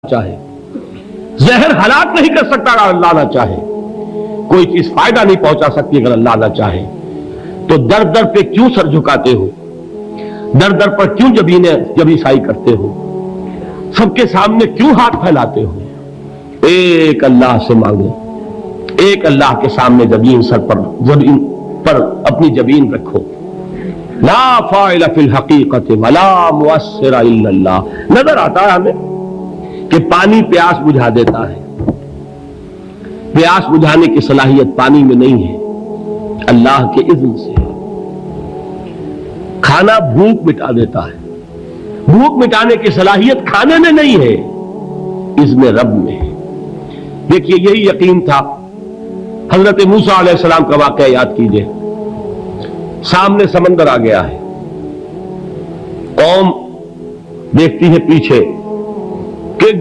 چاہے، زہر ہلاک نہیں کر سکتا اگر اللہ نہ چاہے، کوئی چیز فائدہ نہیں پہنچا سکتی اگر اللہ نہ چاہے. تو در در پہ کیوں سر جھکاتے ہو، در در پر کیوں جبیں سائی کرتے ہو، سب کے سامنے کیوں ہاتھ پھیلاتے ہو؟ ایک اللہ سے مانگو، ایک اللہ کے سامنے زمین پر اپنی جبین رکھو. لا فاعل فی الحقیقت ولا مؤثر الا اللہ. نظر آتا ہے ہمیں کہ پانی پیاس بجھا دیتا ہے، پیاس بجھانے کی صلاحیت پانی میں نہیں ہے، اللہ کے اذن سے. کھانا بھوک مٹا دیتا ہے، بھوک مٹانے کی صلاحیت کھانے میں نہیں ہے، اذن رب میں ہے. دیکھیے یہی یقین تھا. حضرت موسیٰ علیہ السلام کا واقعہ یاد کیجئے. سامنے سمندر آ گیا ہے، قوم دیکھتی ہے پیچھے کہ